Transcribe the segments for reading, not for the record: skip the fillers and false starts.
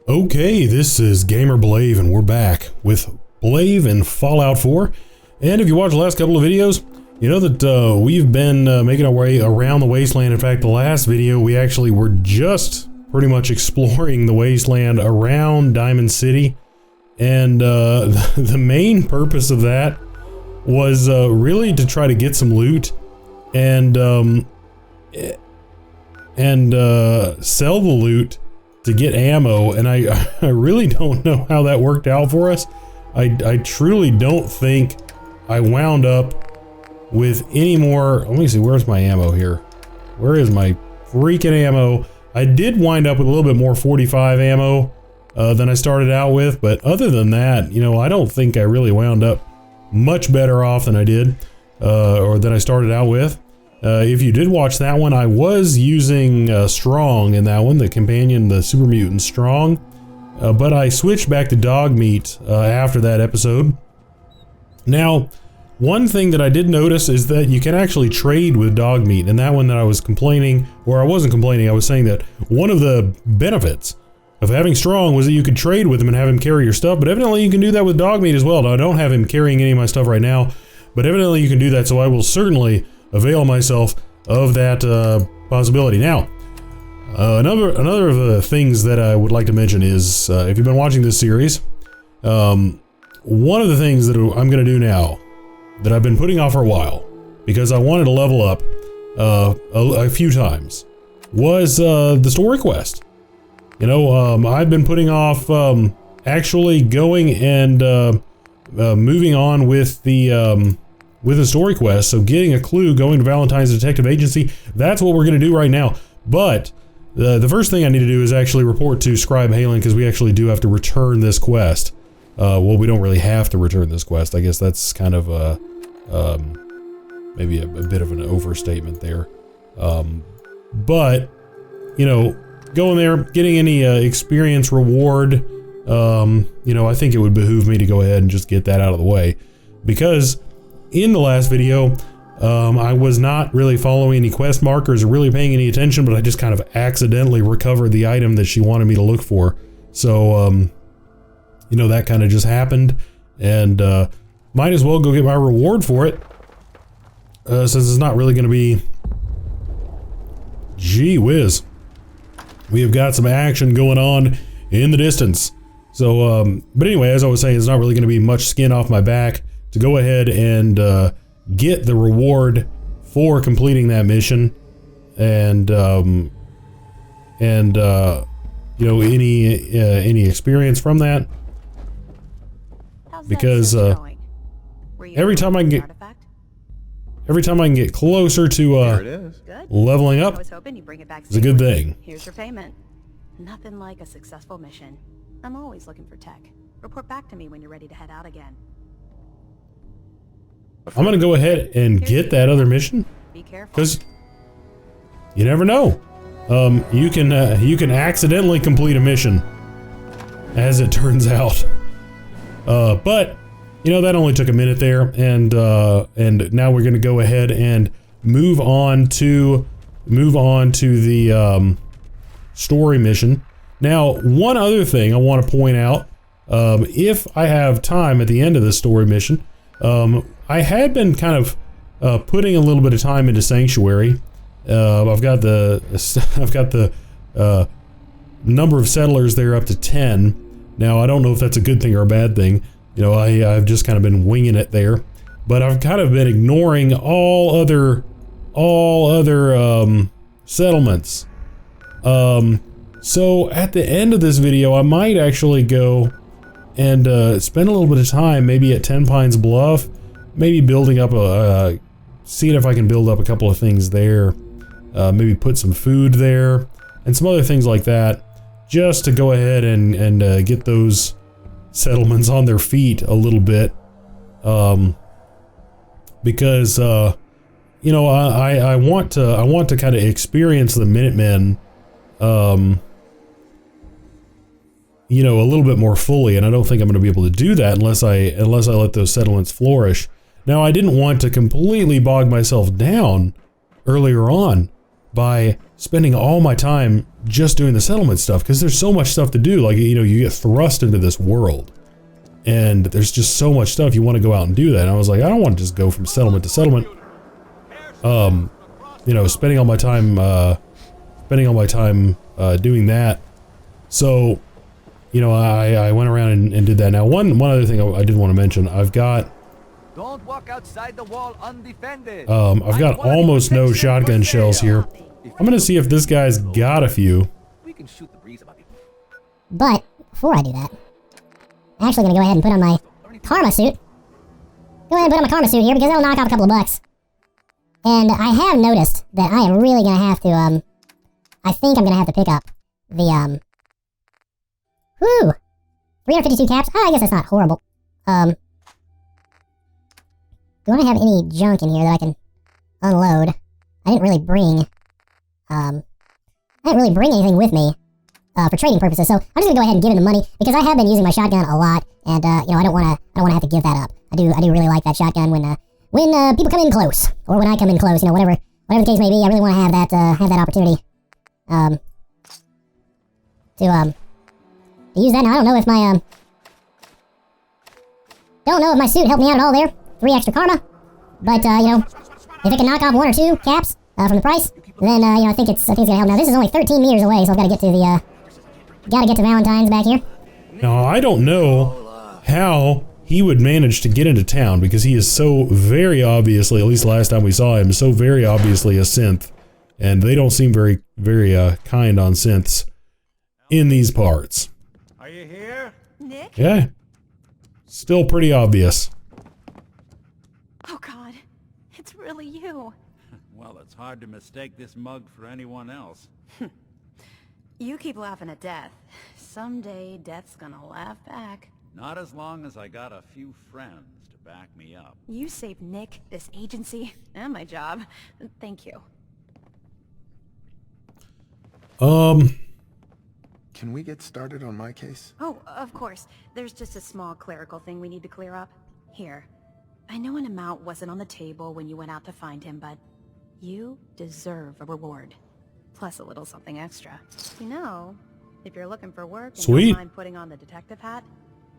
Okay, this is GamerBlave and we're back with Blave and Fallout 4. And if you watched the last couple of videos, you know that we've been making our way around the wasteland. In fact, the last video we actually were just pretty much exploring the wasteland around Diamond City. And the main purpose of that was really to try to get some loot and sell the loot to get ammo, and I really don't know how that worked out for us. I truly don't think I wound up with any more. Let me see, where's my ammo here? Where is my freaking ammo? I did wind up with a little bit more 45 ammo than I started out with, but other than that, you know, I don't think I really wound up much better off than I did, or than I started out with. If you did watch that one, I was using Strong in that one, the companion, the Super Mutant Strong, but I switched back to dog meat after that episode. Now, one thing that I did notice is that you can actually trade with dog meat, and that one that I was complaining, or I wasn't complaining, I was saying that one of the benefits of having Strong was that you could trade with him and have him carry your stuff, but evidently you can do that with dog meat as well. Now, I don't have him carrying any of my stuff right now, but evidently you can do that, so I will certainly avail myself of that possibility. Now, another of the things that I would like to mention is, if you've been watching this series, one of the things that I'm going to do now, that I've been putting off for a while, because I wanted to level up a few times, was the story quest. You know, I've been putting off actually going and moving on with the story quest, so getting a clue, going to Valentine's Detective Agency, that's what we're going to do right now. But the first thing I need to do is actually report to Scribe Halen, because we actually do have to return this quest. Well, we don't really have to return this quest. I guess that's kind of maybe a bit of an overstatement there. But, you know, going there, getting any experience reward, you know, I think it would behoove me to go ahead and just get that out of the way, because in the last video, I was not really following any quest markers or really paying any attention, but I just kind of accidentally recovered the item that she wanted me to look for. So, you know, that kind of just happened, and might as well go get my reward for it, since it's not really going to be... Gee whiz. We have got some action going on in the distance. So, but anyway, as I was saying, it's not really going to be much skin off my back to go ahead and get the reward for completing that mission, and you know, any experience from that, because every time I can get closer to leveling up, it's a good thing. Here's your payment. Nothing like a successful mission. I'm always looking for tech. Report back to me when you're ready to head out again. I'm gonna go ahead and get that other mission, because you never know. You can accidentally complete a mission, as it turns out. But you know, that only took a minute there, and now we're gonna go ahead and move on to the story mission. Now, one other thing I want to point out, if I have time at the end of the story mission, I had been kind of putting a little bit of time into Sanctuary. I've got the number of settlers there up to 10. Now, I don't know if that's a good thing or a bad thing. You know, I've just kind of been winging it there, but I've kind of been ignoring all other settlements. So at the end of this video, I might actually go and spend a little bit of time, maybe at 10 Pines Bluff, maybe building up seeing if I can build up a couple of things there, maybe put some food there, and some other things like that, just to go ahead and get those settlements on their feet a little bit, because you know, I want to kind of experience the Minutemen, you know, a little bit more fully, and I don't think I'm going to be able to do that unless I let those settlements flourish. Now, I didn't want to completely bog myself down earlier on by spending all my time just doing the settlement stuff, because there's so much stuff to do. Like, you know, you get thrust into this world and there's just so much stuff. You want to go out and do that. And I was like, I don't want to just go from settlement to settlement. You know, spending all my time doing that. So, you know, I went around and did that. Now, one other thing I did want to mention, I've got Don't walk outside the wall undefended. I've got almost no shotgun shells here. I'm gonna see if this guy's got a few. We can shoot the breeze about it. But before I do that, I'm actually gonna go ahead and put on my karma suit. Go ahead and put on my karma suit here because that'll knock off a couple of bucks. And I have noticed that I am really gonna have to I think I'm gonna have to pick up the 352 caps. Oh, I guess that's not horrible. Do I have any junk in here that I can unload? I didn't really bring anything with me for trading purposes, so I'm just gonna go ahead and give him the money because I have been using my shotgun a lot, and you know, I don't wanna have to give that up. I do really like that shotgun when people come in close, or when I come in close. You know, whatever the case may be, I really want to have that opportunity to use that. Now I don't know if my suit helped me out at all there. 3 extra karma, but you know, if it can knock off 1 or 2 caps from the price, then you know, I think it's gonna help. Now this is only 13 meters away, so I've got to get to Valentine's back here. Now I don't know how he would manage to get into town, because he is so very obviously, at least last time we saw him, so very obviously a synth, and they don't seem very kind on synths in these parts. Are you here? Nick? Yeah, still pretty obvious. Oh God, it's really you. Well, it's hard to mistake this mug for anyone else. You keep laughing at death. Someday death's gonna laugh back. Not as long as I got a few friends to back me up. You saved Nick, this agency, and my job. Thank you. Can we get started on my case? Oh, of course. There's just a small clerical thing we need to clear up. Here. I know an amount wasn't on the table when you went out to find him, but you deserve a reward. Plus a little something extra. You know, if you're looking for work and Sweet. don't mind putting on the detective hat,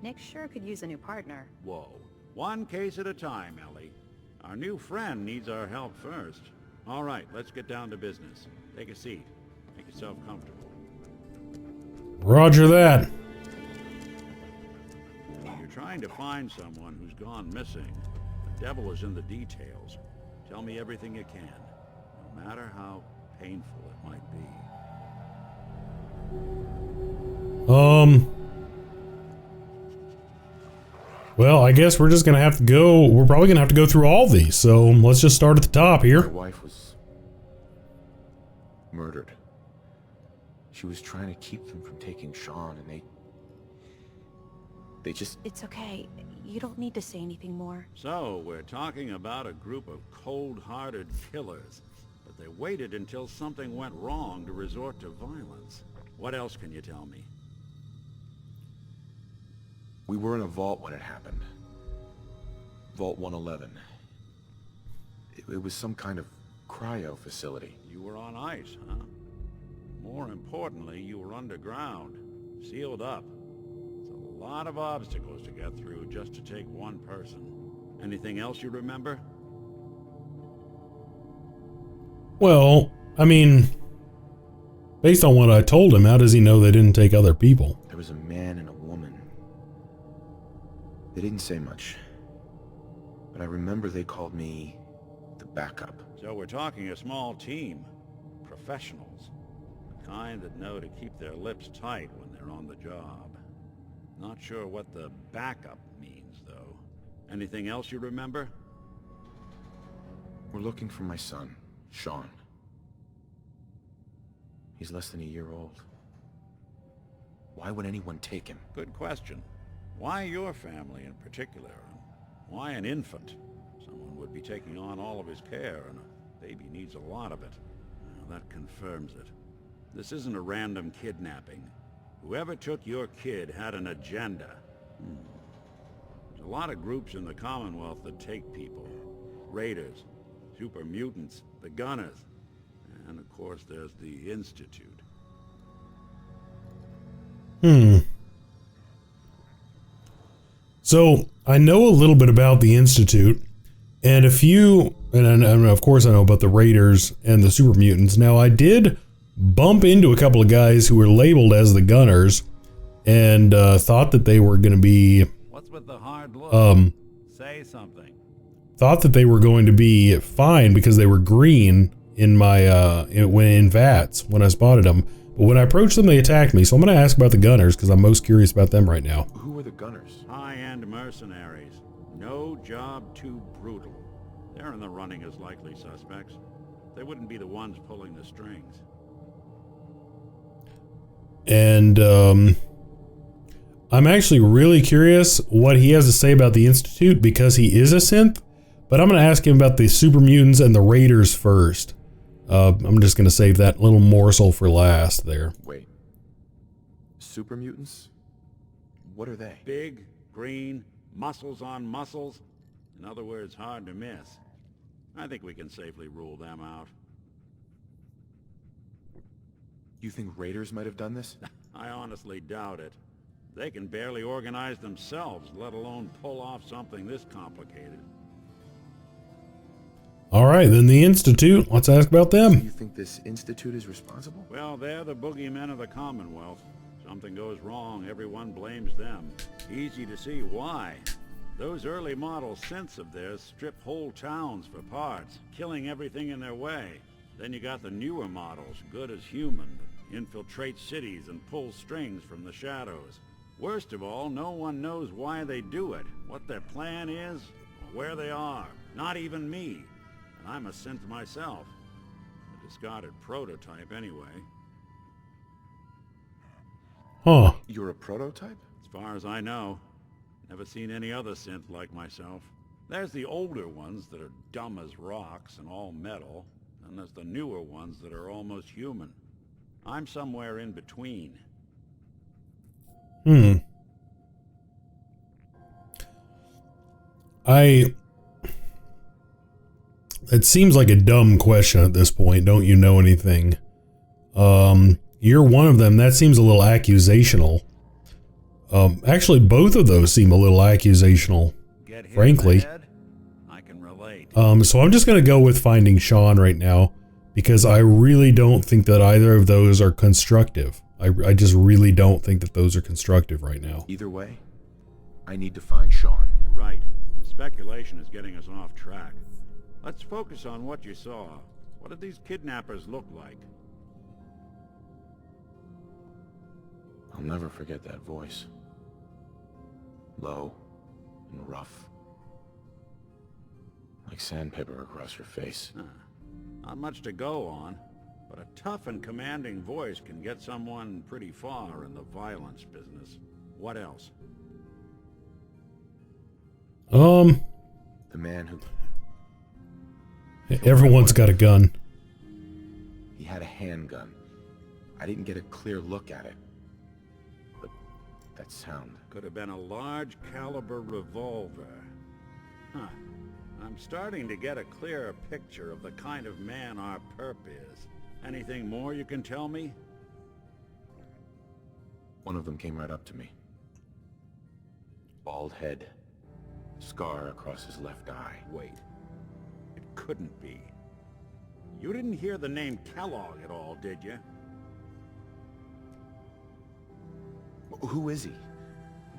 Nick sure could use a new partner. Whoa. One case at a time, Ellie. Our new friend needs our help first. All right, let's get down to business. Take a seat. Make yourself comfortable. Roger that. You're trying to find someone who's gone missing. The devil is in the details. Tell me everything you can, no matter how painful it might be. Well, I guess we're just gonna have to go. We're probably gonna have to go through all these. So let's just start at the top My here. wife was murdered. She was trying to keep them from taking Sean, and they just... It's okay. You don't need to say anything more. So, we're talking about a group of cold-hearted killers, but they waited until something went wrong to resort to violence. What else can you tell me? We were in a vault when it happened. Vault 111. It was some kind of cryo facility. You were on ice, huh? More importantly, you were underground, sealed up. It's a lot of obstacles to get through just to take one person. Anything else you remember? Well, I mean, based on what I told him, how does he know they didn't take other people? There was a man and a woman. They didn't say much, but I remember they called me the backup. So we're talking a small team. Professionals. The kind that know to keep their lips tight when they're on the job. Not sure what the backup means, though. Anything else you remember? We're looking for my son, Sean. He's less than a year old. Why would anyone take him? Good question. Why your family in particular? Why an infant? Someone would be taking on all of his care, and a baby needs a lot of it. Well, that confirms it. This isn't a random kidnapping. Whoever took your kid had an agenda. There's a lot of groups in the Commonwealth that take people. Raiders, super mutants, the Gunners. And of course, there's the Institute. So, I know a little bit about the Institute, and of course I know about the Raiders and the Super Mutants. Now, I did bump into a couple of guys who were labeled as the Gunners, and thought that they were going to be... What's with the hard look? Say something. Thought that they were going to be fine because they were green in my in VATS when I spotted them. But when I approached them, they attacked me. So I'm going to ask about the Gunners because I'm most curious about them right now. Who are the Gunners? High-end mercenaries. No job too brutal. They're in the running as likely suspects. They wouldn't be the ones pulling the strings. And I'm actually really curious what he has to say about the Institute because he is a synth. But I'm going to ask him about the Super Mutants and the Raiders first. I'm just going to save that little morsel for last there. Wait. Super Mutants? What are they? Big, green, muscles on muscles. In other words, hard to miss. I think we can safely rule them out. You think Raiders might have done this? I honestly doubt it. They can barely organize themselves, let alone pull off something this complicated. All right, then the Institute. Let's ask about Do them. you think this Institute is responsible? Well, they're the boogeymen of the Commonwealth. Something goes wrong, everyone blames them. Easy to see why. Those early model synths of theirs strip whole towns for parts, killing everything in their way. Then you got the newer models, good as human, that infiltrate cities and pull strings from the shadows. Worst of all, no one knows why they do it, what their plan is, or where they are. Not even me. And I'm a synth myself. A discarded prototype anyway. Huh. You're a prototype? As far as I know. Never seen any other synth like myself. There's the older ones that are dumb as rocks and all metal. And there's the newer ones that are almost human. I'm somewhere in between. It seems like a dumb question at this point. Don't you know anything? You're one of them. That seems a little accusational. Actually, both of those seem a little accusational, frankly. I can relate. So I'm just going to go with finding Sean right now because I really don't think that either of those are constructive. I just really don't think that those are constructive right now. Either way, I need to find Sean. You're right. The speculation is getting us off track. Let's focus on what you saw. What did these kidnappers look like? I'll never forget that voice. Low and rough. Like sandpaper across your face. Not much to go on, but a tough and commanding voice can get someone pretty far in the violence business. What else? The man who... Everyone's got a gun. He had a handgun. I didn't get a clear look at it. But that sound... Could have been a large caliber revolver. Huh. I'm starting to get a clearer picture of the kind of man our perp is. Anything more you can tell me? One of them came right up to me. Bald head. Scar across his left eye. Wait. It couldn't be. You didn't hear the name Kellogg at all, did you? Who is he?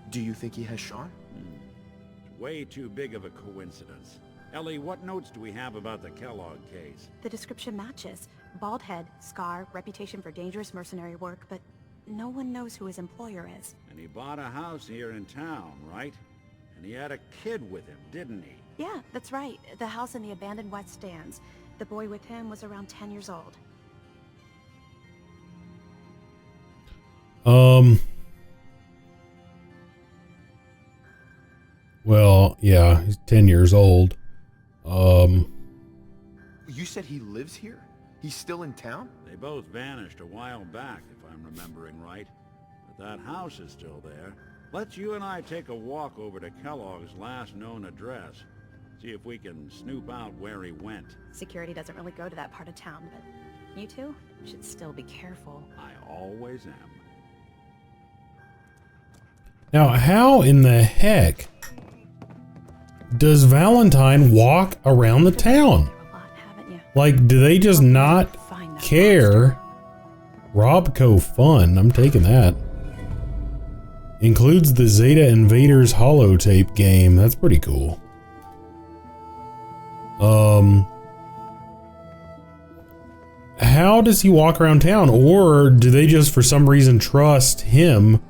Do you think he has Sean? It's way too big of a coincidence. Ellie, what notes do we have about the Kellogg case? The description matches. Bald head, scar, reputation for dangerous mercenary work, but no one knows who his employer is. And he bought a house here in town, right? And he had a kid with him, didn't he? Yeah, that's right. The house in the abandoned West Stands. The boy with him was around 10 years old. Well, yeah, he's 10 years old. You said he lives here? He's still in town? They both vanished a while back, if I'm remembering right. But that house is still there. Let's you and I take a walk over to Kellogg's last known address. See if we can snoop out where he went. Security doesn't really go to that part of town, but You two should still be careful. I always am. Now, how in the heck does Valentine walk around the town? A lot, haven't you? Like, do they just not Find that care? Robco Fun, I'm taking that. Includes the Zeta Invaders holotape game. That's pretty cool. How does he walk around town? Or do they just for some reason trust him?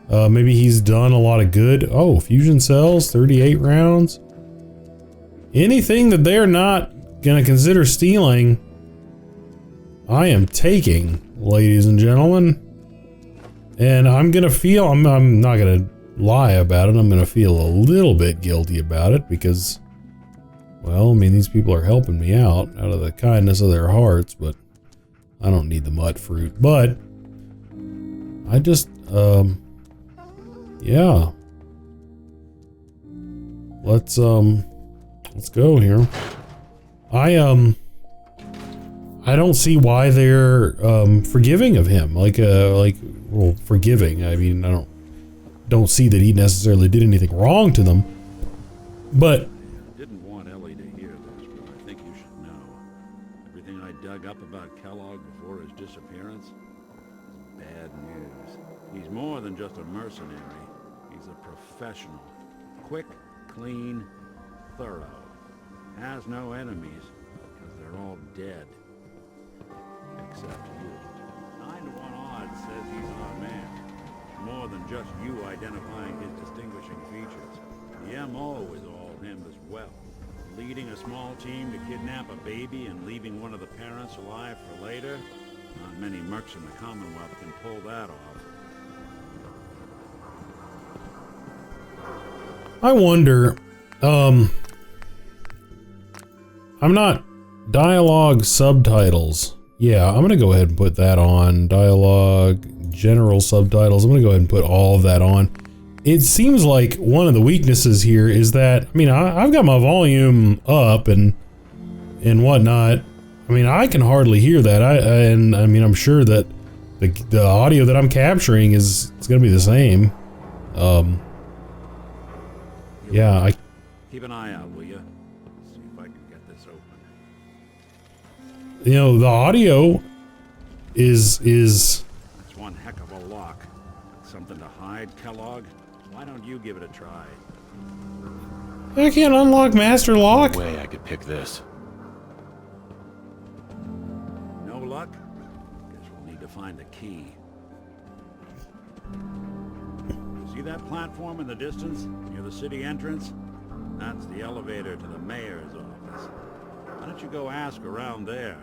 Maybe he's done a lot of good. Oh, fusion cells, 38 rounds. Anything that they're not gonna consider stealing, I am taking, ladies and gentlemen. And I'm gonna feel, I'm not gonna lie about it, I'm gonna feel a little bit guilty about it because, well, I mean, these people are helping me out of the kindness of their hearts, but I don't need the mud fruit. But I just, yeah. Let's go here. I don't see why they're forgiving of him. Well, forgiving. I mean, I don't see that he necessarily did anything wrong to them. But I didn't want Ellie to hear this, but I think you should know. Everything I dug up about Kellogg before his disappearance is bad news. He's more than just a mercenary. He's a professional. Quick, clean, thorough. Has no enemies, because they're all dead. Except you. 9 to 1 odds says he's our man. More than just you identifying his distinguishing features. The MO is all him as well. Leading a small team to kidnap a baby and leaving one of the parents alive for later? Not many mercs in the Commonwealth can pull that off. I wonder, I'm not dialogue subtitles. Yeah, I'm gonna go ahead and put that on. Dialogue, general subtitles. I'm gonna go ahead and put all of that on. It seems like one of the weaknesses here is that, I mean, I've got my volume up and whatnot. I mean, I can hardly hear that. I mean, I'm sure that the audio that I'm capturing is gonna be the same. Yeah, Keep an eye out, will you? See if I can get this open. You know, the audio is That's one heck of a lock. Something to hide, Kellogg? Why don't you give it a try? I can't unlock master lock. No way I could pick this. No luck? Guess we'll need to find the key. See that platform in the distance, near the city entrance? That's the elevator to the mayor's office. Why don't you go ask around there?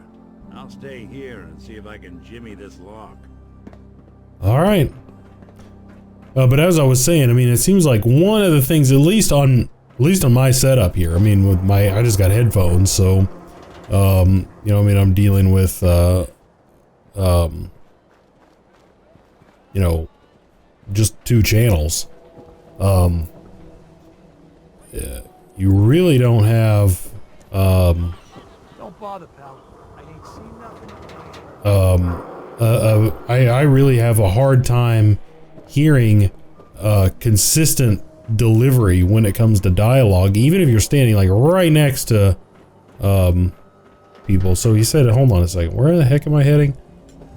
I'll stay here and see if I can jimmy this lock. All right. But as I was saying, I mean, it seems like one of the things, at least on my setup here. I mean, with I just got headphones, so you know, I mean, I'm dealing with you know, just 2 channels. Yeah, you really don't have Don't bother, pal. I ain't seen nothing. I really have a hard time hearing consistent delivery when it comes to dialogue, even if you're standing like right next to people. So he said, hold on a second, where the heck am I heading?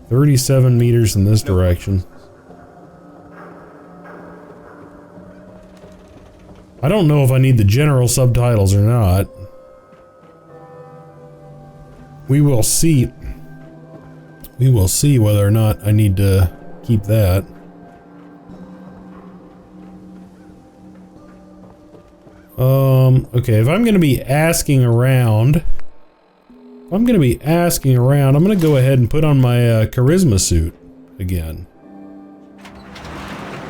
37 meters in this direction. I don't know if I need the general subtitles or not. We will see. We will see whether or not I need to keep that. Okay, if I'm gonna be asking around, I'm gonna go ahead and put on my charisma suit again.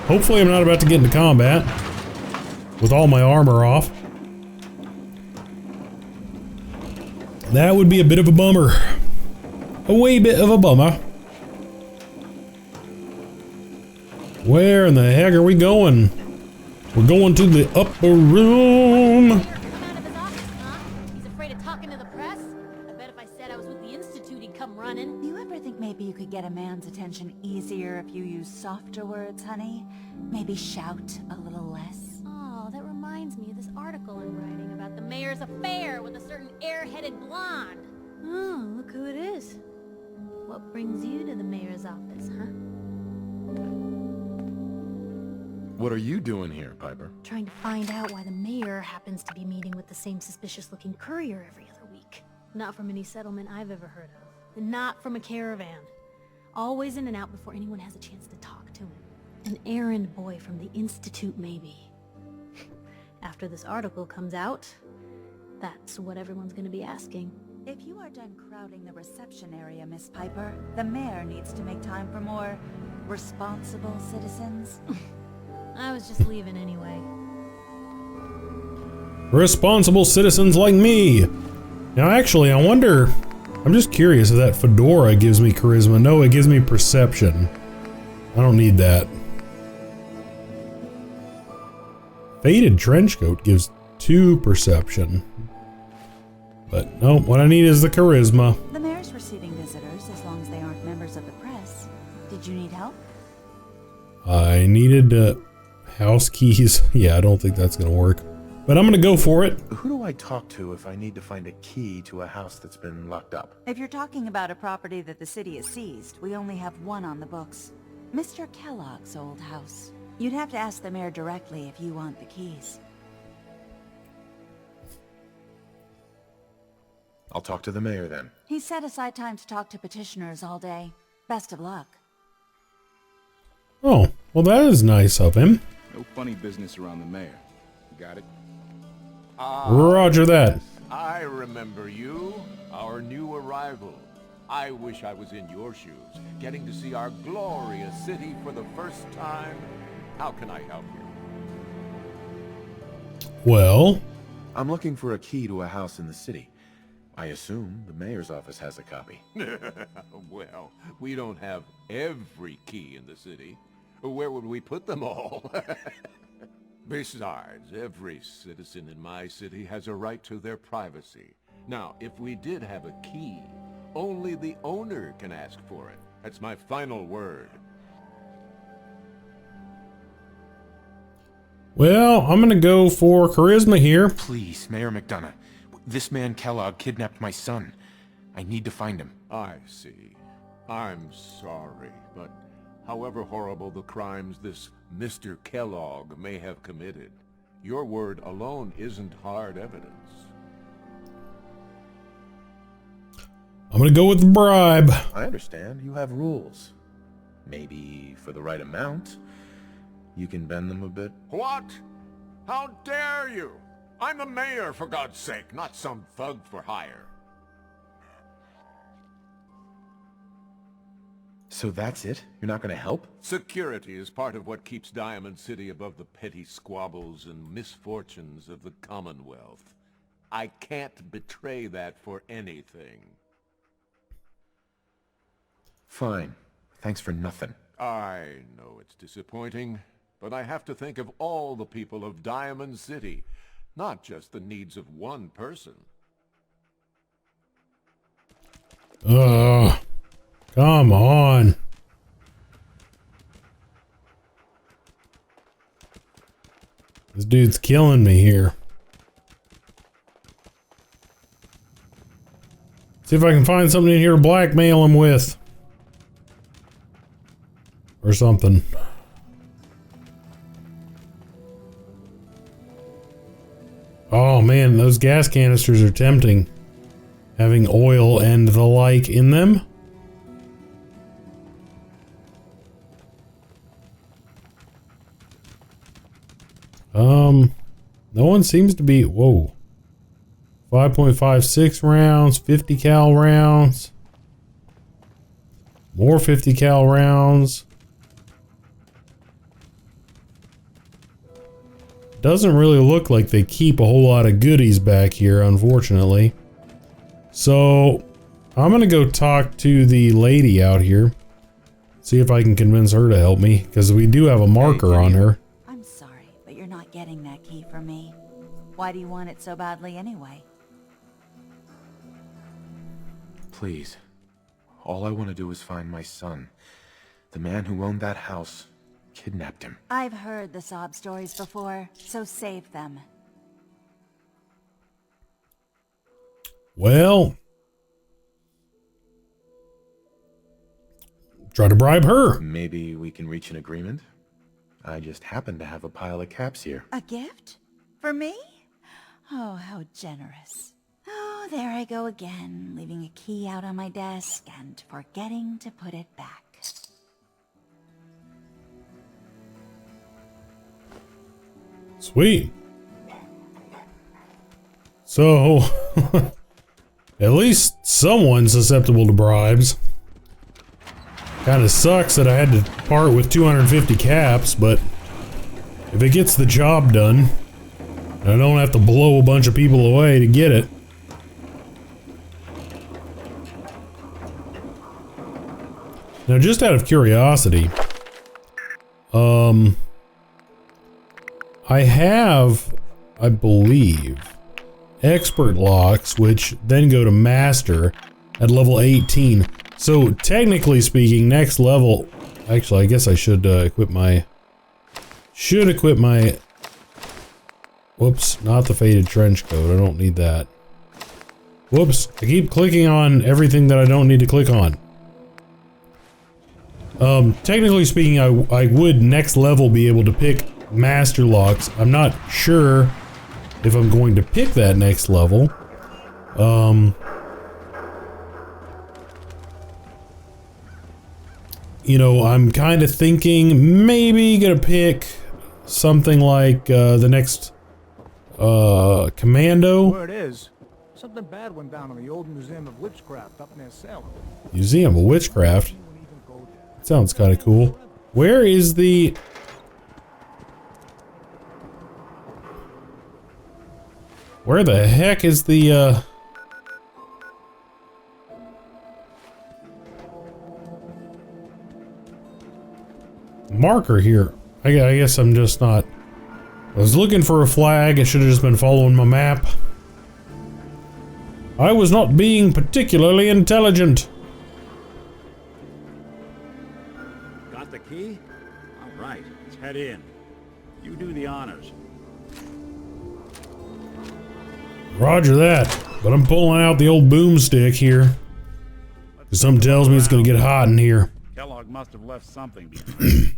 Hopefully I'm not about to get into combat with all my armor off. That would be a bit of a bummer. A wee bit of a bummer. Where in the heck are we going? We're going to the upper room. Out of his office, huh? He's afraid of talking to the press? I bet if I said I was with the Institute, he'd come running. You could get a man's attention easier if you use softer words, honey? Maybe shout a little less? Oh, that reminds me of this article I'm writing about the mayor's affair with a certain airheaded blonde. Oh, look who it is. What brings you to the mayor's office, huh? What are you doing here, Piper? Trying to find out why the mayor happens to be meeting with the same suspicious-looking courier every other week. Not from any settlement I've ever heard of. And not from a caravan. Always in and out before anyone has a chance to talk to him. An errand boy from the Institute, maybe. After this article comes out, that's what everyone's gonna be asking. If you are done crowding the reception area, Miss Piper, the mayor needs to make time for more responsible citizens. I was just leaving anyway. Responsible citizens like me. Now, actually, I wonder. I'm just curious if that fedora gives me charisma. No, it gives me perception. I don't need that. Faded trench coat gives 2 perception. But no, what I need is the charisma. The mayor's receiving visitors as long as they aren't members of the press. Did you need help? I needed house keys. Yeah, I don't think that's gonna work. But I'm gonna go for it. Who do I talk to if I need to find a key to a house that's been locked up? If you're talking about a property that the city has seized, we only have one on the books. Mr. Kellogg's old house. You'd have to ask the mayor directly if you want the keys. I'll talk to the mayor then. He set aside time to talk to petitioners all day. Best of luck. Oh, well, that is nice of him. No funny business around the mayor. Got it? Roger that. I remember you, our new arrival. I wish I was in your shoes, getting to see our glorious city for the first time. How can I help you? Well, I'm looking for a key to a house in the city. I assume the mayor's office has a copy. Well, we don't have every key in the city. Where would we put them all? Besides, every citizen in my city has a right to their privacy. Now, if we did have a key, only the owner can ask for it. That's my final word. well, I'm gonna go for charisma here. Please, Mayor McDonough. This man Kellogg kidnapped my son. I need to find him. I see. I'm sorry, but however horrible the crimes this Mr. Kellogg may have committed, your word alone isn't hard evidence. I'm gonna go with the bribe. I understand. You have rules. Maybe for the right amount, you can bend them a bit. What? How dare you? I'm the mayor, for God's sake, not some thug for hire. So that's it? You're not going to help? Security is part of what keeps Diamond City above the petty squabbles and misfortunes of the Commonwealth. I can't betray that for anything. Fine. Thanks for nothing. I know it's disappointing, but I have to think of all the people of Diamond City, not just the needs of one person. Come on. This dude's killing me here. See if I can find something in here to blackmail him with. Or something. Oh man, those gas canisters are tempting. Having oil and the like in them. No one seems to be, whoa. 5.56 rounds, 50 cal rounds. More 50 cal rounds. Doesn't really look like they keep a whole lot of goodies back here, unfortunately. So, I'm gonna go talk to the lady out here. See if I can convince her to help me, because we do have a marker on her. I'm sorry, but you're not getting that key from me. Why do you want it so badly anyway? Please, All I want to do is find my son. The man who owned that house kidnapped him. I've heard the sob stories before, so save them. Well, try to bribe her. Maybe we can reach an agreement? I just happen to have a pile of caps here. A gift? For me? Oh, how generous. Oh, there I go again, leaving a key out on my desk and forgetting to put it back. Sweet. So, at least someone's susceptible to bribes. Kinda sucks that I had to part with 250 caps, but if it gets the job done, I don't have to blow a bunch of people away to get it. Now, just out of curiosity, I have, I believe, expert locks, which then go to master at level 18. So technically speaking, next level, actually I guess I should equip my, whoops, not the faded trench coat, I don't need that. Whoops, I keep clicking on everything that I don't need to click on. Technically speaking, I would next level be able to pick master locks. I'm not sure if I'm going to pick that next level. You know, I'm kind of thinking maybe gonna pick something like the next commando. Where it is, something bad went down in the old Museum of Witchcraft up near Salem. Museum of Witchcraft. Sounds kind of cool. Where is the... Where the heck is the, marker here? I guess I'm just not... I was looking for a flag. I should have just been following my map. I was not being particularly intelligent. Got the key? All right, let's head in. You do the honors. Roger that, but I'm pulling out the old boomstick here. Cause something tells me it's gonna get hot in here. Kellogg must have left something behind.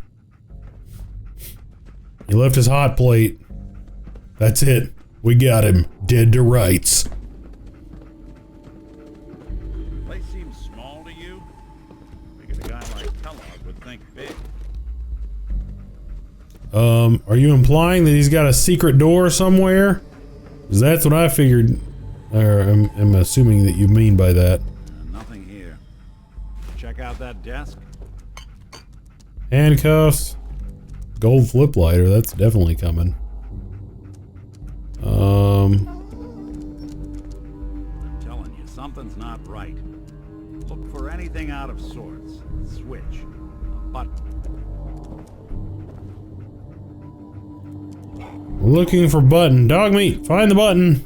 He left his hot plate. That's it. We got him. Dead to rights. Place seems small to you? Figured a guy like Kellogg would think big. Are you implying that he's got a secret door somewhere? 'Cause that's what I figured, or I'm assuming that you mean by that. Nothing here. Check out that desk. Handcuffs. Gold flip lighter, that's definitely coming. I'm telling you, something's not right. Look for anything out of sorts. Switch. A button. Looking for button. Dog meat, find the button.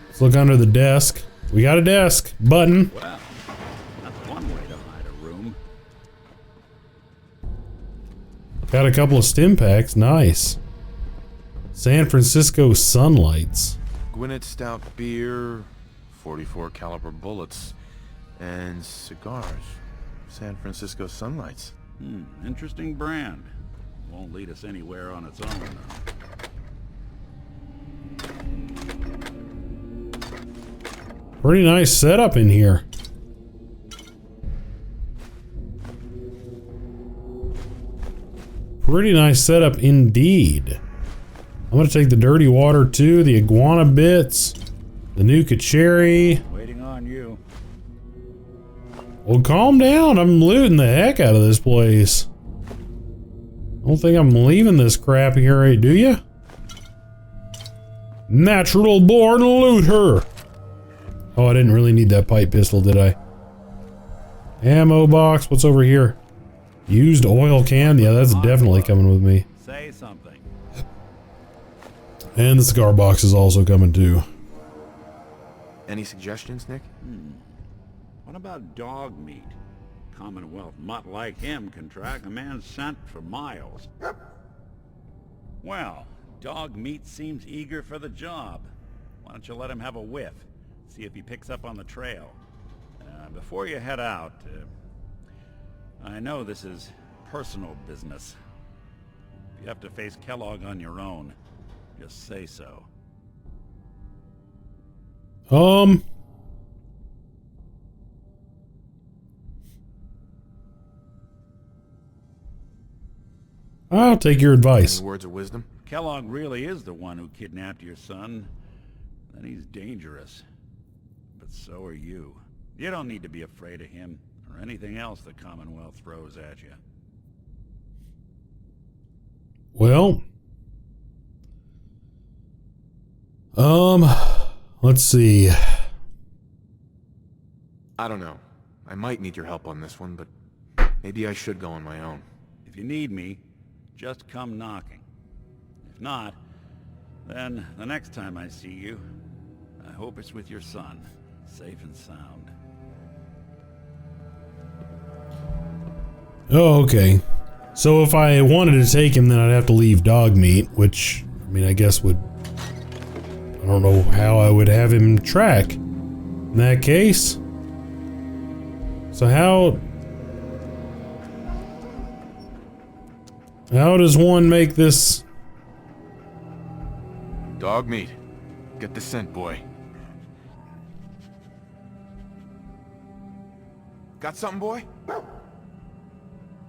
Let's look under the desk. We got a desk. Button. Well, that's one way to hide a room. Got a couple of stim packs. Nice. San Francisco Sunlights. Gwinnett Stout beer, 44 caliber bullets, and cigars. San Francisco Sunlights. Interesting brand. Won't lead us anywhere on its own, though. Pretty nice setup in here. Pretty nice setup indeed. I'm gonna take the dirty water too, the iguana bits, the Nuka cherry. Waiting on you. Well, calm down. I'm looting the heck out of this place. Don't think I'm leaving this crap here, right? Do you? Natural born looter. Oh, I didn't really need that pipe pistol, did I? Ammo box. What's over here? Used oil can. Yeah, that's definitely coming with me. Say something. And the cigar box is also coming too. Any suggestions, Nick? What about dog meat? Commonwealth mutt like him can track a man's scent for miles. Well, dog meat seems eager for the job. Why don't you let him have a whiff? See if he picks up on the trail. Before you head out, I know this is personal business. If you have to face Kellogg on your own, just say so. I'll take your advice. Any words of wisdom? If Kellogg really is the one who kidnapped your son, then he's dangerous. But so are you. You don't need to be afraid of him or anything else the Commonwealth throws at you. Well, let's see. I don't know. I might need your help on this one, but maybe I should go on my own. If you need me, just come knocking. If not, then the next time I see you, I hope it's with your son, safe and sound. Oh, okay. So if I wanted to take him, then I'd have to leave dog meat, which, I mean, I guess would... I don't know how I would have him track in that case. So how does one make this? Dog meat. Get the scent, boy. Got something, boy?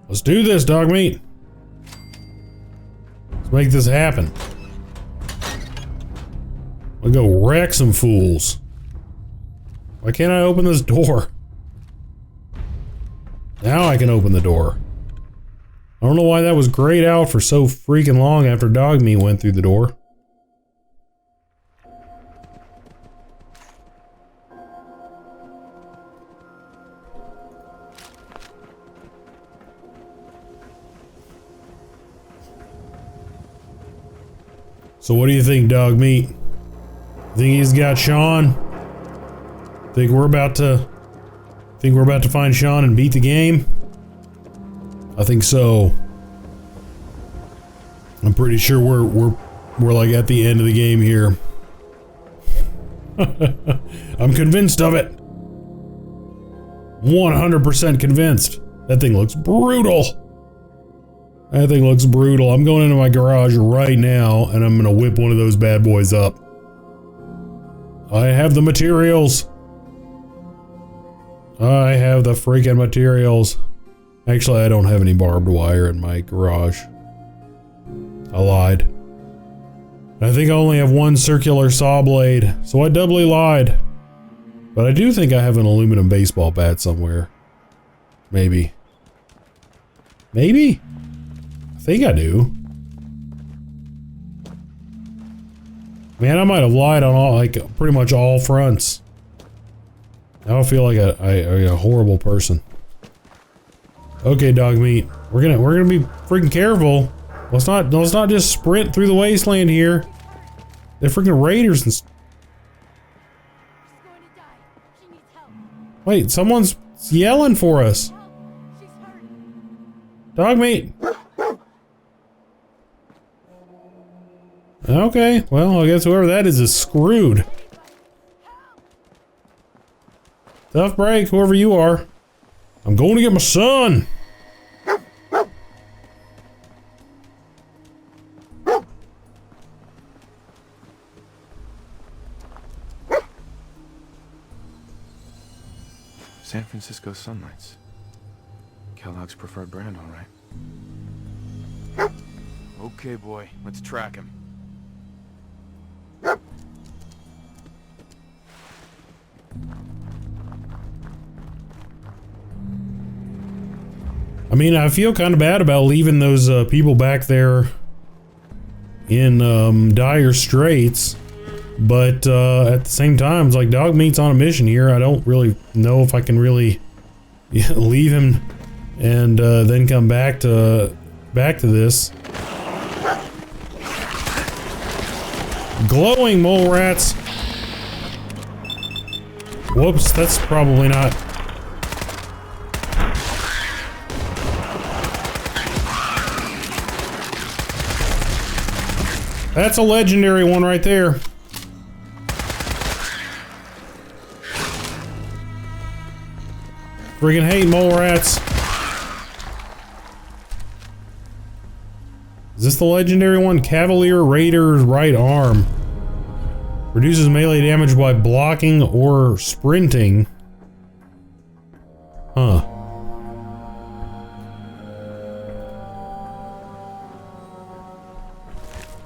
Let's do this, dog meat. Let's make this happen. We'll go wreck some fools. Why can't I open this door? Now I can open the door. I don't know why that was grayed out for so freaking long after dog meat went through the door. So what do you think, dog meat? Think he's got Sean? Think we're about to find Sean and beat the game? I think so. I'm pretty sure we're like at the end of the game here. I'm convinced of it. 100% convinced. That thing looks brutal. That thing looks brutal. I'm going into my garage right now and I'm gonna whip one of those bad boys up. I have the materials. I have the freaking materials. Actually, I don't have any barbed wire in my garage. I lied. I think I only have one circular saw blade, so I doubly lied. But I do think I have an aluminum baseball bat somewhere. Maybe. Maybe? I think I do. Man, I might have lied on all, like, pretty much all fronts. Now I feel like a horrible person. Okay, dog meat. We're gonna be freaking careful. Let's not just sprint through the wasteland here. They're freaking raiders and wait, someone's yelling for us. Dog meat. Okay, well, I guess whoever that is screwed. Tough break, whoever you are. I'm going to get my son. San Francisco Sunlights. Kellogg's preferred brand, all right. Okay, boy, let's track him. I mean, I feel kind of bad about leaving those people back there in dire straits, but at the same time, it's like dog meat's on a mission here. I don't really know if I can really leave him and then come back to this. Glowing mole rats. Whoops, that's probably not... That's a legendary one right there. Friggin' hate mole rats. Is this the legendary one? Cavalier Raider's right arm. Reduces melee damage by blocking or sprinting. Huh.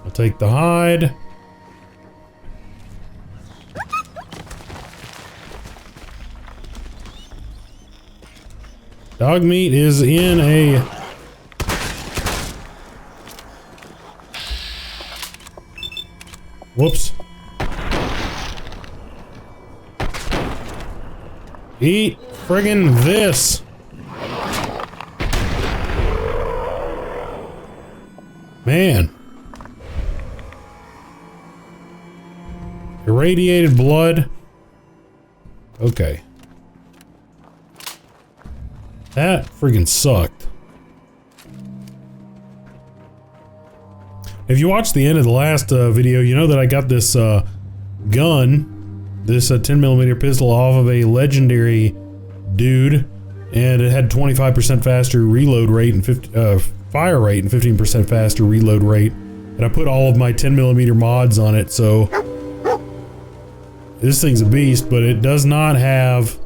I'll take the hide. Dog meat is in a... Whoops. Eat friggin' this. Man. Irradiated blood. Okay. That friggin' sucked. If you watched the end of the last video, you know that I got this gun, this 10mm pistol off of a legendary dude, and it had 25% faster reload rate and fire rate and 15% faster reload rate. And I put all of my 10mm mods on it, so this thing's a beast, but it does not have...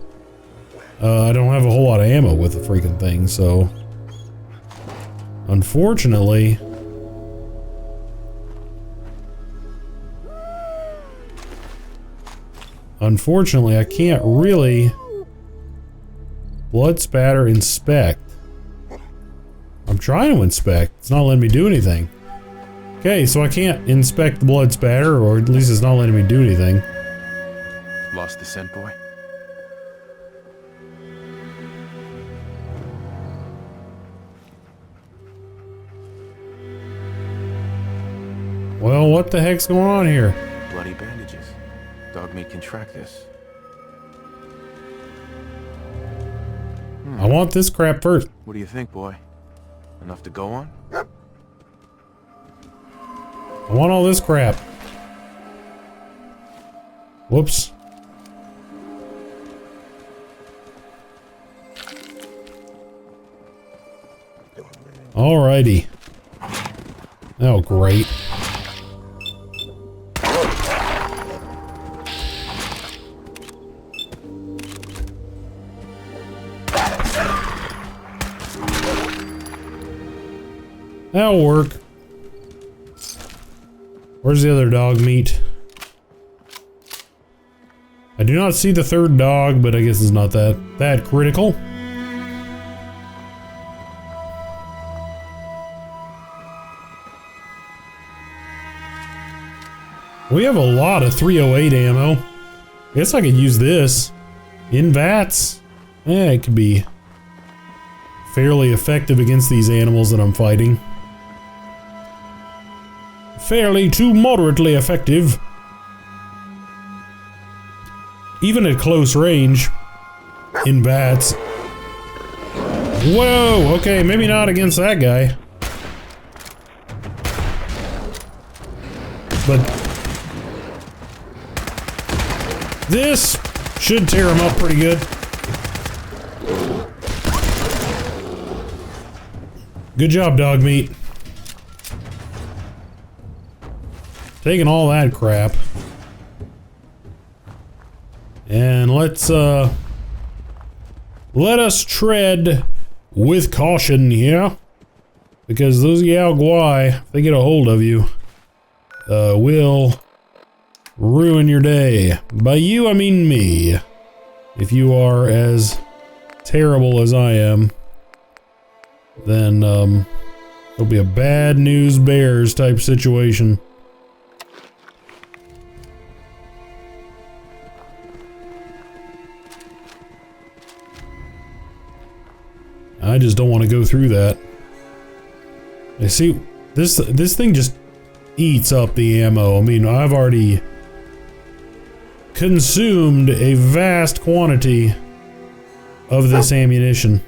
I don't have a whole lot of ammo with the freaking thing, so... Unfortunately... I can't really... Blood spatter inspect. I'm trying to inspect. It's not letting me do anything. Okay, so I can't inspect the blood spatter, or at least it's not letting me do anything. Lost the scent, boy? Well, what the heck's going on here? Bloody bandages. Dog meat can track this. I want this crap first. What do you think, boy? Enough to go on? I want all this crap. Whoops. Alrighty. Oh, great. That'll work. Where's the other dog meat? I do not see the third dog, but I guess it's not that critical. We have a lot of 308 ammo. I guess I could use this in VATS. Yeah, it could be fairly effective against these animals that I'm fighting. Fairly to moderately effective. Even at close range in VATS. Whoa, okay, maybe not against that guy. But this should tear him up pretty good. Good job, dog meat. Taking all that crap. And let's let us tread with caution here. Because those Yao Guai, if they get a hold of you, will ruin your day. By you, I mean me. If you are as terrible as I am, then it'll be a bad news bears type situation. I just don't want to go through that. I see this thing just eats up the ammo. I mean, I've already consumed a vast quantity of this ammunition.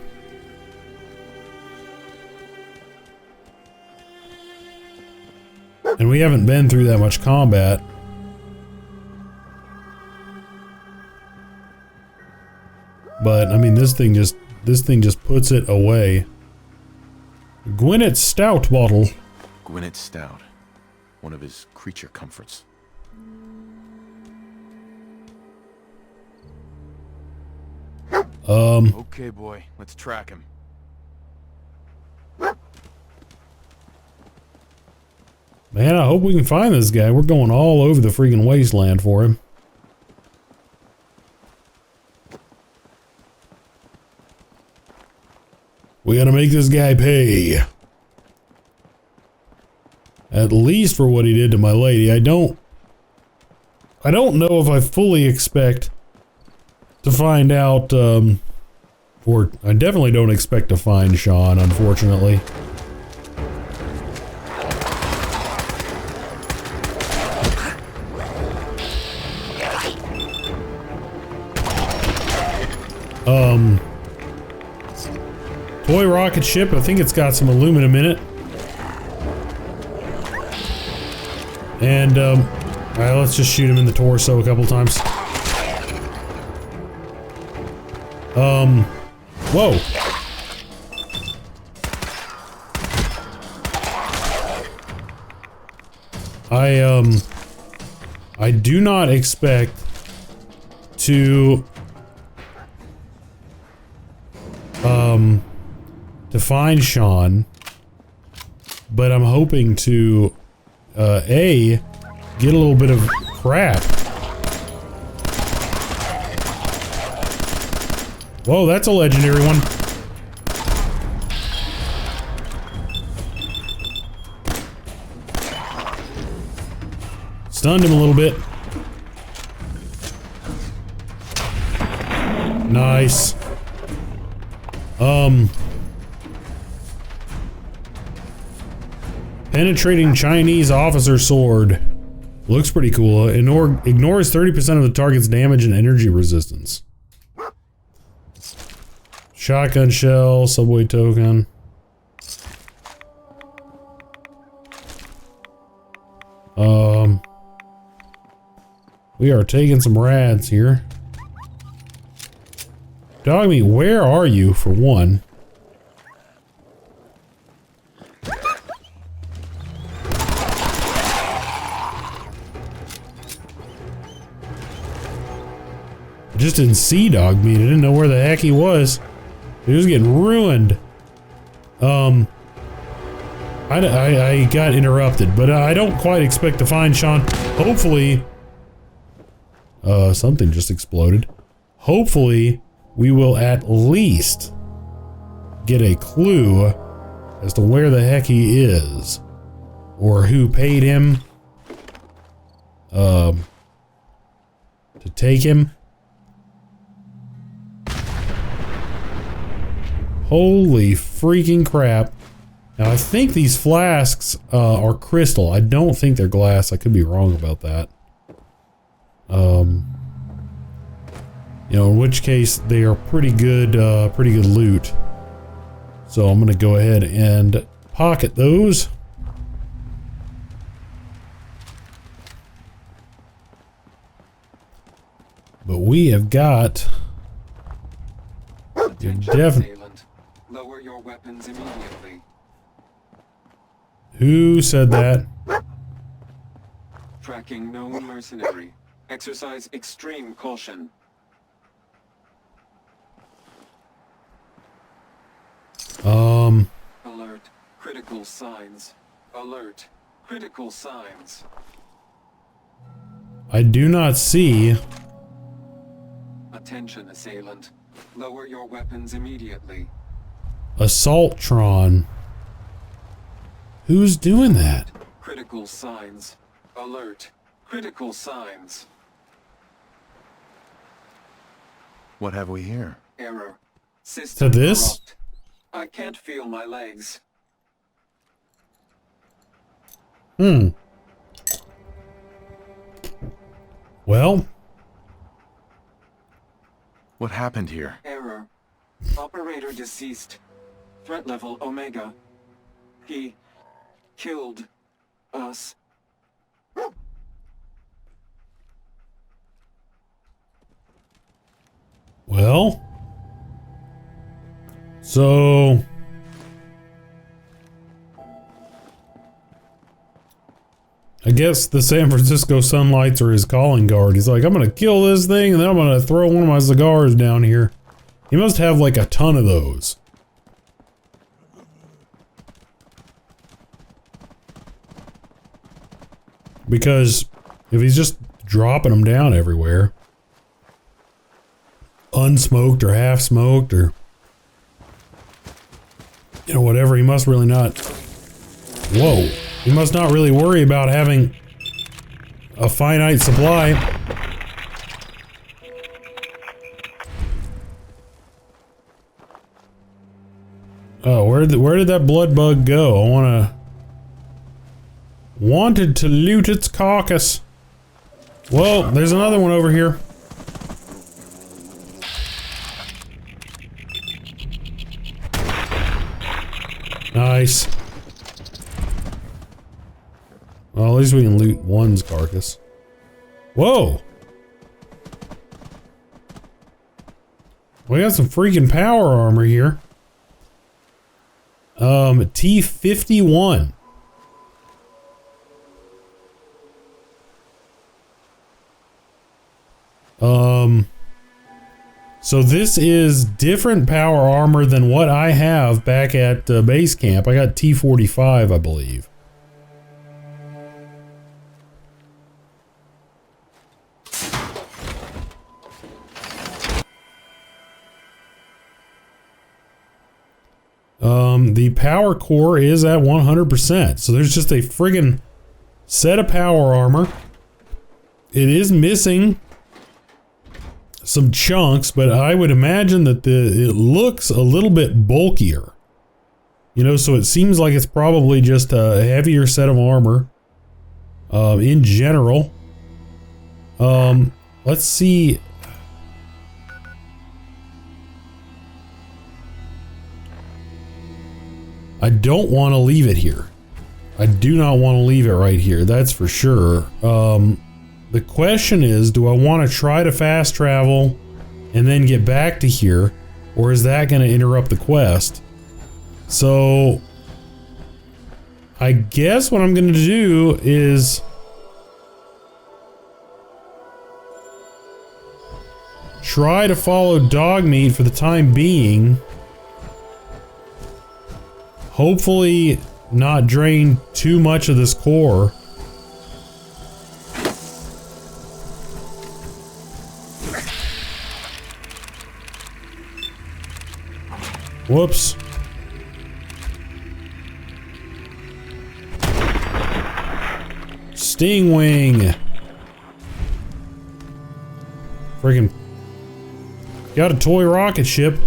And we haven't been through that much combat. But I mean, this thing just puts it away. Gwyneth Stout bottle. Gwyneth Stout. One of his creature comforts. Okay, boy, let's track him. Man, I hope we can find this guy. We're going all over the freaking wasteland for him. We gotta make this guy pay. At least for what he did to my lady. I don't know if I fully expect to find out, or I definitely don't expect to find Sean, unfortunately. Toy rocket ship, I think it's got some aluminum in it. And, alright, let's just shoot him in the torso a couple times. Whoa. I do not expect to find Sean, but I'm hoping to A, get a little bit of crap. Whoa, that's a legendary one. Stunned him a little bit. Nice. Penetrating Chinese officer sword. Looks pretty cool. Ignores 30% of the target's damage and energy resistance. Shotgun shell, subway token. We are taking some rads here. Dog meat, where are you, for one? I just didn't see dog meat. I didn't know where the heck he was. He was getting ruined. I got interrupted, but I don't quite expect to find Sean. Hopefully, something just exploded. Hopefully, we will at least get a clue as to where the heck he is, or who paid him to take him. Holy freaking crap. Now I think these flasks are crystal. I don't think they're glass. I could be wrong about that. You know, in which case they are pretty good loot. So I'm gonna go ahead and pocket those. But we have got... Lower your weapons immediately. Who said that? Tracking known mercenary. Exercise extreme caution. Alert. Critical signs. Alert. Critical signs. I do not see... Attention, assailant. Lower your weapons immediately. Assaultron. Who's doing that? Critical signs. Alert. Critical signs. What have we here? Error. System So this? corrupt. I can't feel my legs. Well, What happened here? Error. Operator deceased. Threat level Omega. He killed us. Well, so I guess the San Francisco Sunlights are his calling card. He's like, I'm gonna kill this thing and then I'm gonna throw one of my cigars down here. He must have like a ton of those. Because if he's just dropping them down everywhere, unsmoked or half smoked or, you know, whatever, he must really not, whoa, he must not really worry about having a finite supply. Oh, where did that blood bug go? I wanted to loot its carcass. Whoa, there's another one over here. Nice. Well, at least we can loot one's carcass. Whoa! We got some freaking power armor here. T51. So this is different power armor than what I have back at base camp. I got T45, I believe. The power core is at 100%. So there's just a friggin' set of power armor. It is missing some chunks, but I would imagine that it looks a little bit bulkier. You know, so it seems like it's probably just a heavier set of armor in general. Let's see. I don't want to leave it here. I do not want to leave it right here, that's for sure. The question is, do I want to try to fast travel and then get back to here, or is that going to interrupt the quest? So I guess what I'm going to do is try to follow Dogmeat for the time being. Hopefully not drain too much of this core. Whoops. Stingwing. Friggin' got a toy rocket ship.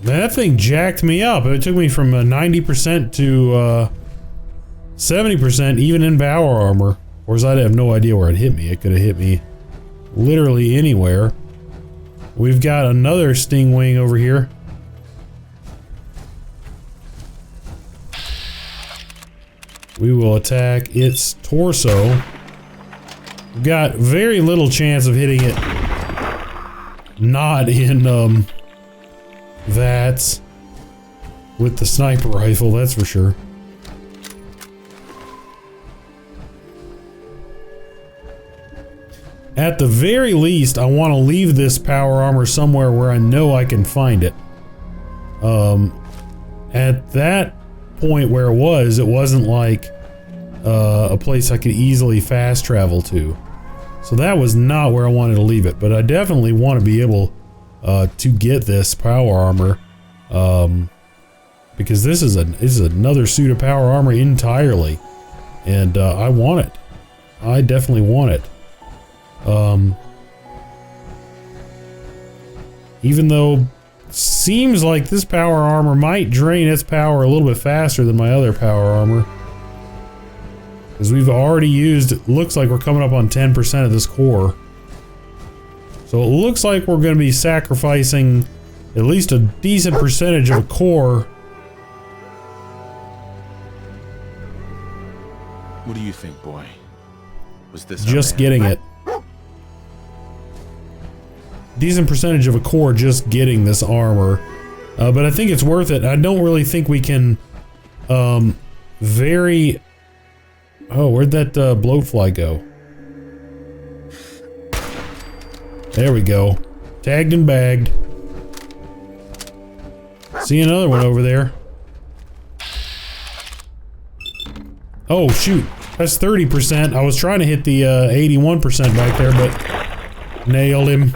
That thing jacked me up. It took me from 90% to 70% even in power armor. Of course, I have no idea where it hit me. It could have hit me literally anywhere. We've got another Stingwing over here. We will attack its torso. We've got very little chance of hitting it not in that with the sniper rifle, that's for sure. At the very least, I want to leave this power armor somewhere where I know I can find it. At that point where it wasn't like a place I could easily fast travel to. So that was not where I wanted to leave it, but I definitely want to be able to get this power armor, because this is another suit of power armor entirely, and I want it. I definitely want it. Even though seems like this power armor might drain its power a little bit faster than my other power armor. Because we've already used, it looks like we're coming up on 10% of this core. So it looks like we're going to be sacrificing at least a decent percentage of a core. What do you think, boy? Was this Just getting it. Decent percentage of a core just getting this armor. But I think it's worth it. I don't really think we can very... Oh, where'd that bloatfly go? There we go. Tagged and bagged. See another one over there. Oh, shoot. That's 30%. I was trying to hit the 81% back there, but nailed him.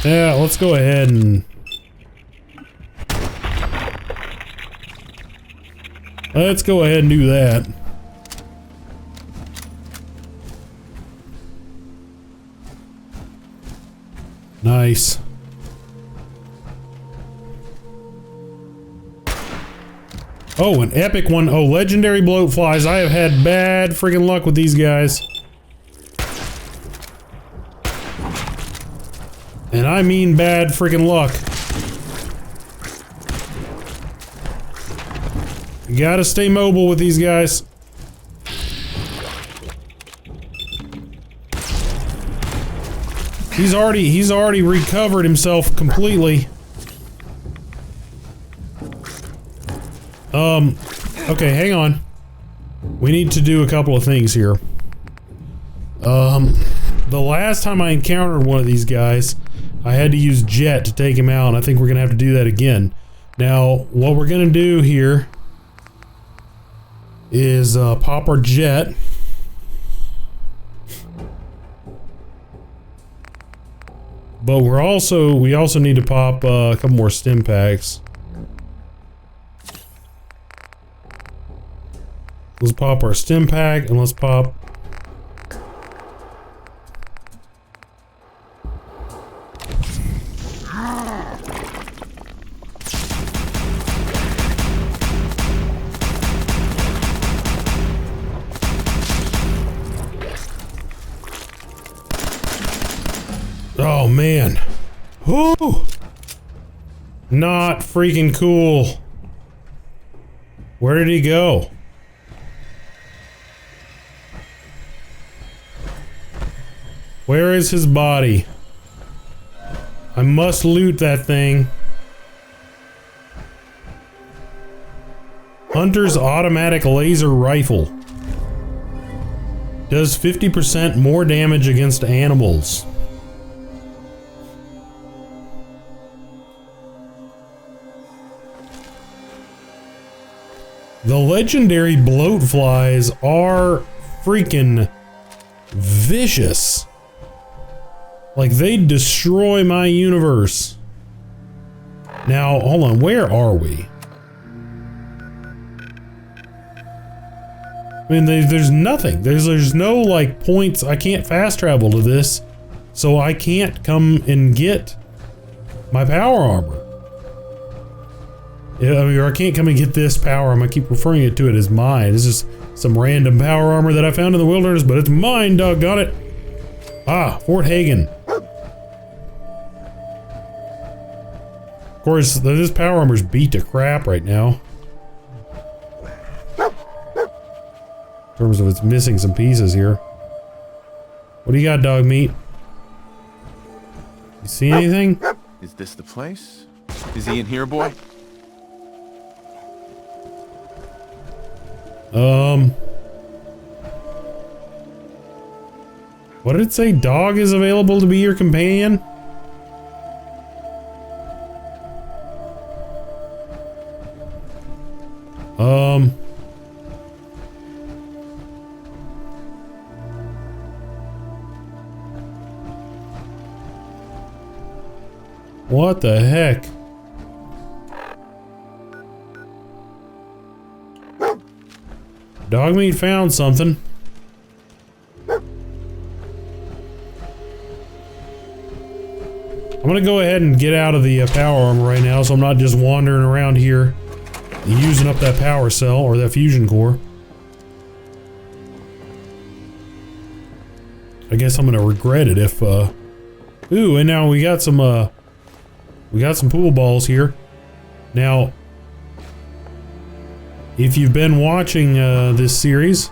Yeah, let's go ahead and... Let's go ahead and do that. Nice. Oh, an epic one. Oh, legendary bloatflies. I have had bad freaking luck with these guys. And I mean bad freaking luck. You gotta stay mobile with these guys. He's already recovered himself completely. Okay, hang on. We need to do a couple of things here. The last time I encountered one of these guys, I had to use jet to take him out, and I think we're gonna have to do that again. Now, what we're gonna do here is pop our jet. But we also need to pop a couple more stim packs. Let's pop our stim pack and let's pop. Oh man. Whoo! Not freaking cool. Where did he go? Where is his body? I must loot that thing. Hunter's automatic laser rifle. Does 50% more damage against animals. The legendary bloatflies are freaking vicious. Like, they destroy my universe. Now, hold on, where are we? I mean, there's nothing. There's no, like, points. I can't fast travel to this, so I can't come and get my power armor. Yeah, I mean, or I can't come and get this power armor. I keep referring to it as mine. It's just some random power armor that I found in the wilderness, but it's mine, doggone it. Ah, Fort Hagen. Of course, this power armor's beat to crap right now. In terms of it's missing some pieces here. What do you got, dog meat? You see anything? Is this the place? Is he in here, boy? What did it say? Dog is available to be your companion? What the heck? Dog meat found something. I'm gonna go ahead and get out of the power armor right now, so I'm not just wandering around here using up that power cell or that fusion core. I guess I'm gonna regret it if, ooh, and now we got some pool balls here. Now, if you've been watching, this series,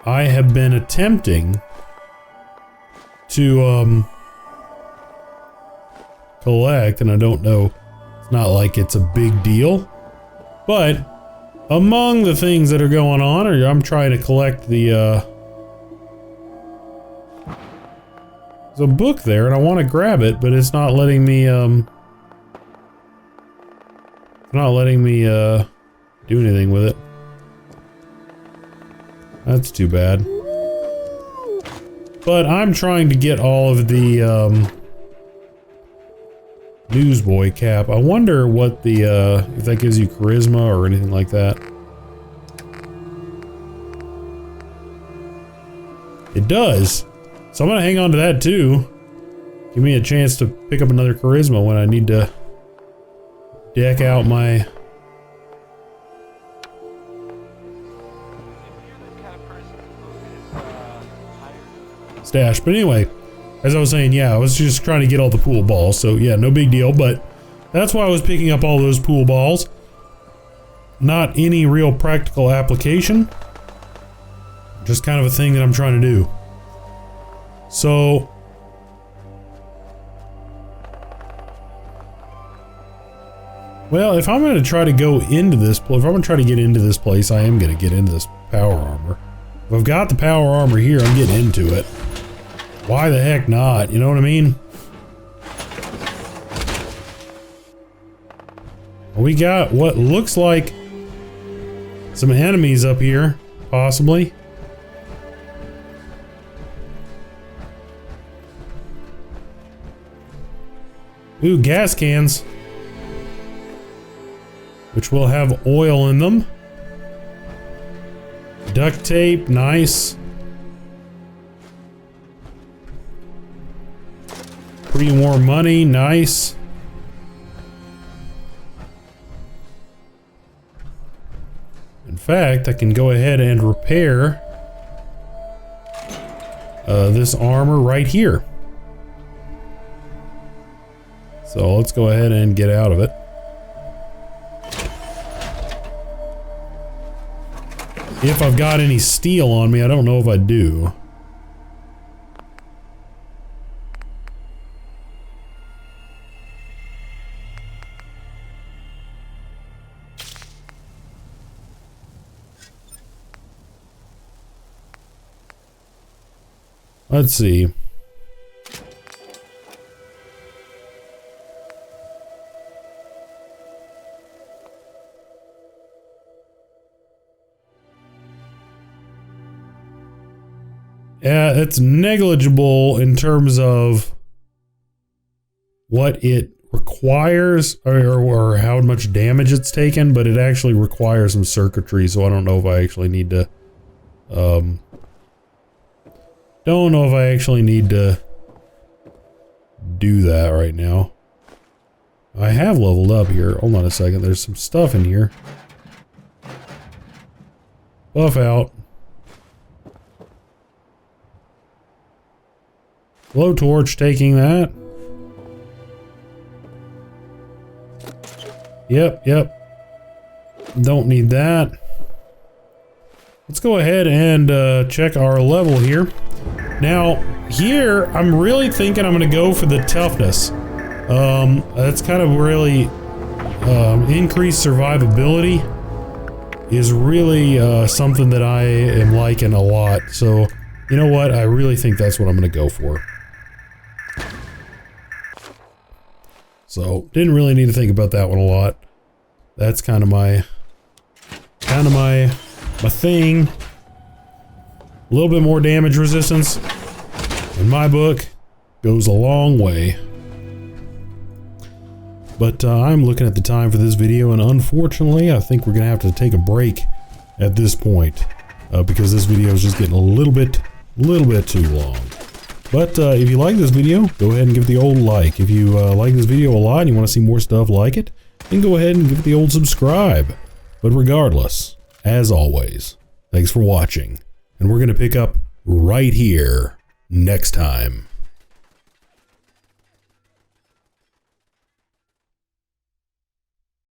I have been attempting to, collect, and I don't know, it's not like it's a big deal, but among the things that are going on, I'm trying to collect the, there's a book there, and I want to grab it, but it's not letting me, do anything with it. That's too bad. But I'm trying to get all of the, newsboy cap. I wonder what the, if that gives you charisma or anything like that. It does. So I'm gonna hang on to that too. Give me a chance to pick up another charisma when I need to deck out my stash. But anyway, as I was saying, yeah, I was just trying to get all the pool balls. So yeah, no big deal, but that's why I was picking up all those pool balls. Not any real practical application. Just kind of a thing that I'm trying to do. So well, if I'm going to try to go into this, if I'm going to try to get into this place, I am going to get into this power armor. If I've got the power armor here, I'm getting into it. Why the heck not? You know what I mean? We got what looks like some enemies up here, possibly. Ooh, gas cans. Which will have oil in them. Duct tape, nice. Pre-war money, nice. In fact, I can go ahead and repair this armor right here. So let's go ahead and get out of it. If I've got any steel on me, I don't know if I do. Let's see. Yeah, it's negligible in terms of what it requires or how much damage it's taken, but it actually requires some circuitry, so I don't know if I actually need to don't know if I actually need to do that right now. I have leveled up here. Hold on a second. There's some stuff in here. Buff out. Blowtorch, taking that. Yep. Don't need that. Let's go ahead and check our level here. Now, here, I'm really thinking I'm going to go for the toughness. That's kind of really increased survivability is really something that I am liking a lot. So, you know what? I really think that's what I'm going to go for. So, didn't really need to think about that one a lot. That's kind of my thing. A little bit more damage resistance, in my book, goes a long way. But I'm looking at the time for this video, and unfortunately, I think we're gonna have to take a break at this point because this video is just getting a little bit too long. But if you like this video, go ahead and give it the old like. If you like this video a lot and you want to see more stuff like it, then go ahead and give it the old subscribe. But regardless, as always, thanks for watching. And we're going to pick up right here next time.